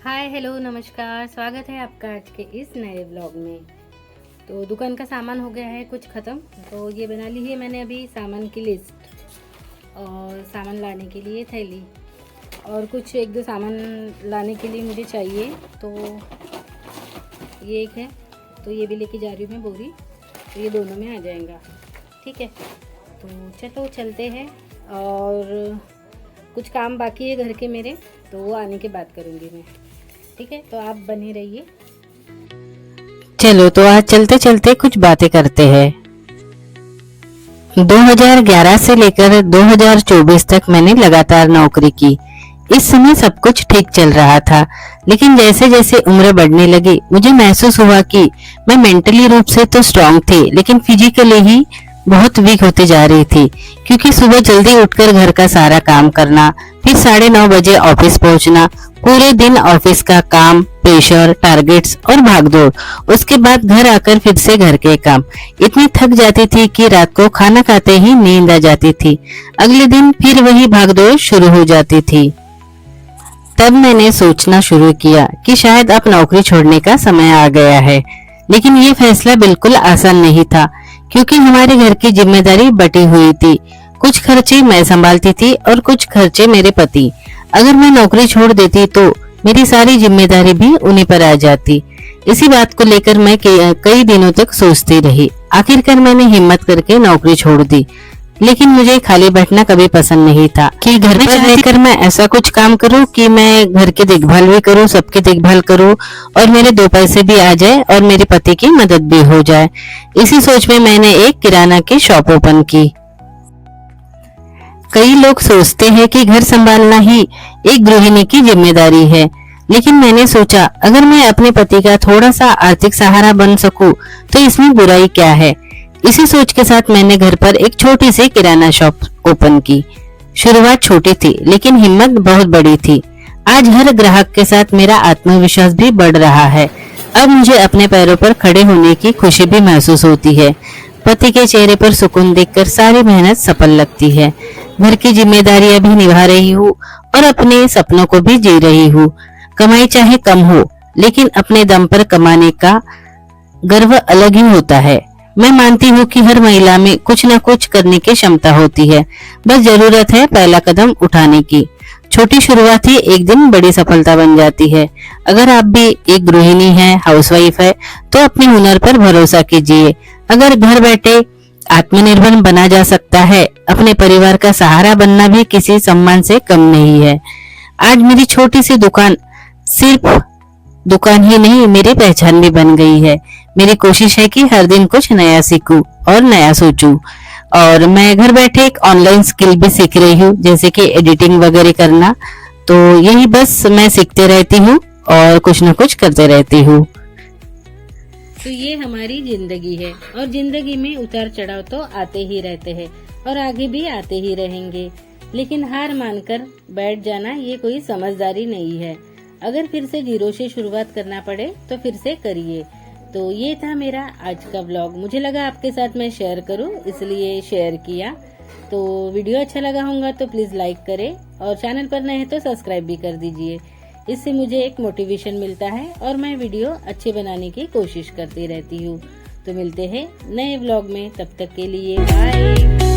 Hi hello नमस्कार, स्वागत है आपका आज के इस नए व्लॉग में। तो दुकान का सामान हो गया है कुछ ख़त्म, तो ये बना ली है मैंने अभी सामान की लिस्ट और सामान लाने के लिए थैली और कुछ एक दो सामान लाने के लिए मुझे चाहिए। तो ये एक है, तो ये भी लेके जा रही हूँ मैं बोरी, तो ये दोनों में आ जाएगा। ठीक है, तो चलो चलते हैं। और कुछ काम बाकी है घर के मेरे, तो वो आने के बाद करूँगी मैं। ठीक है, तो आप बने रहिए। चलो तो आज चलते चलते कुछ बातें करते हैं। 2011 से लेकर 2024 तक मैंने लगातार नौकरी की। इस समय सब कुछ ठीक चल रहा था, लेकिन जैसे जैसे उम्र बढ़ने लगी मुझे महसूस हुआ कि मैं मेंटली रूप से तो स्ट्रांग थी, लेकिन फिजिकली ही बहुत वीक होते जा रही थी। क्योंकि सुबह जल्दी उठकर घर का सारा काम करना, फिर 9:30 बजे ऑफिस पहुंचना, पूरे दिन ऑफिस का काम, प्रेशर, टारगेट्स और भागदौड़, उसके बाद घर आकर फिर से घर के काम। इतनी थक जाती थी कि रात को खाना खाते ही नींद आ जाती थी। अगले दिन फिर वही भागदौड़ शुरू हो जाती थी। तब मैंने सोचना शुरू किया कि शायद अब नौकरी छोड़ने का समय आ गया है। लेकिन ये फैसला बिल्कुल आसान नहीं था, क्योंकि हमारे घर की जिम्मेदारी बटी हुई थी। कुछ खर्चे मैं संभालती थी और कुछ खर्चे मेरे पति। अगर मैं नौकरी छोड़ देती तो मेरी सारी जिम्मेदारी भी उन्हीं पर आ जाती। इसी बात को लेकर मैं कई दिनों तक सोचती रही। आखिरकार मैंने हिम्मत करके नौकरी छोड़ दी। लेकिन मुझे खाली बैठना कभी पसंद नहीं था कि घर पर रहकर मैं ऐसा कुछ काम करूं कि मैं घर की देखभाल भी करूं, सबकी देखभाल करूं और मेरे 2 पैसे भी आ जाए और मेरे पति की मदद भी हो जाए। इसी सोच में मैंने एक किराना की शॉप ओपन की। कई लोग सोचते हैं कि घर संभालना ही एक गृहिणी की जिम्मेदारी है, लेकिन मैंने सोचा अगर मैं अपने पति का थोड़ा सा आर्थिक सहारा बन सकूं तो इसमें बुराई क्या है। इसी सोच के साथ मैंने घर पर एक छोटी सी किराना शॉप ओपन की। शुरुआत छोटी थी, लेकिन हिम्मत बहुत बड़ी थी। आज हर ग्राहक के साथ मेरा आत्मविश्वास भी बढ़ रहा है। अब मुझे अपने पैरों पर खड़े होने की खुशी भी महसूस होती है। पति के चेहरे पर सुकून देखकर सारी मेहनत सफल लगती है। घर की जिम्मेदारियां भी निभा रही हूँ और अपने सपनों को भी जी रही हूँ। कमाई चाहे कम हो, लेकिन अपने दम पर कमाने का गर्व अलग ही होता है। मैं मानती हूँ कि हर महिला में कुछ न कुछ करने की क्षमता होती है, बस जरूरत है पहला कदम उठाने की। छोटी शुरुआत ही एक दिन बड़ी सफलता बन जाती है। अगर आप भी एक गृहिणी हैं, हाउसवाइफ है, तो अपने हुनर पर भरोसा कीजिए। अगर घर बैठे आत्मनिर्भर बना जा सकता है, अपने परिवार का सहारा बनना भी किसी सम्मान से कम नहीं है। आज मेरी छोटी सी दुकान सिर्फ दुकान ही नहीं, मेरी पहचान भी बन गई है। मेरी कोशिश है कि हर दिन कुछ नया सीखूं और नया सोचूं। और मैं घर बैठे एक ऑनलाइन स्किल भी सीख रही हूँ, जैसे कि एडिटिंग वगैरह करना। तो यही बस मैं सीखते रहती हूँ और कुछ न कुछ करते रहती हूँ। तो ये हमारी जिंदगी है और जिंदगी में उतार चढ़ाव तो आते ही रहते हैं और आगे भी आते ही रहेंगे। लेकिन हार मानकर बैठ जाना ये कोई समझदारी नहीं है। अगर फिर से जीरो से शुरुआत करना पड़े तो फिर से करिए। तो ये था मेरा आज का व्लॉग। मुझे लगा आपके साथ मैं शेयर करूं, इसलिए शेयर किया। तो वीडियो अच्छा लगा होगा तो प्लीज लाइक करें और चैनल पर नए हैं तो सब्सक्राइब भी कर दीजिए। इससे मुझे एक मोटिवेशन मिलता है और मैं वीडियो अच्छे बनाने की कोशिश करती रहती हूँ। तो मिलते हैं नए व्लॉग में, तब तक के लिए बाय।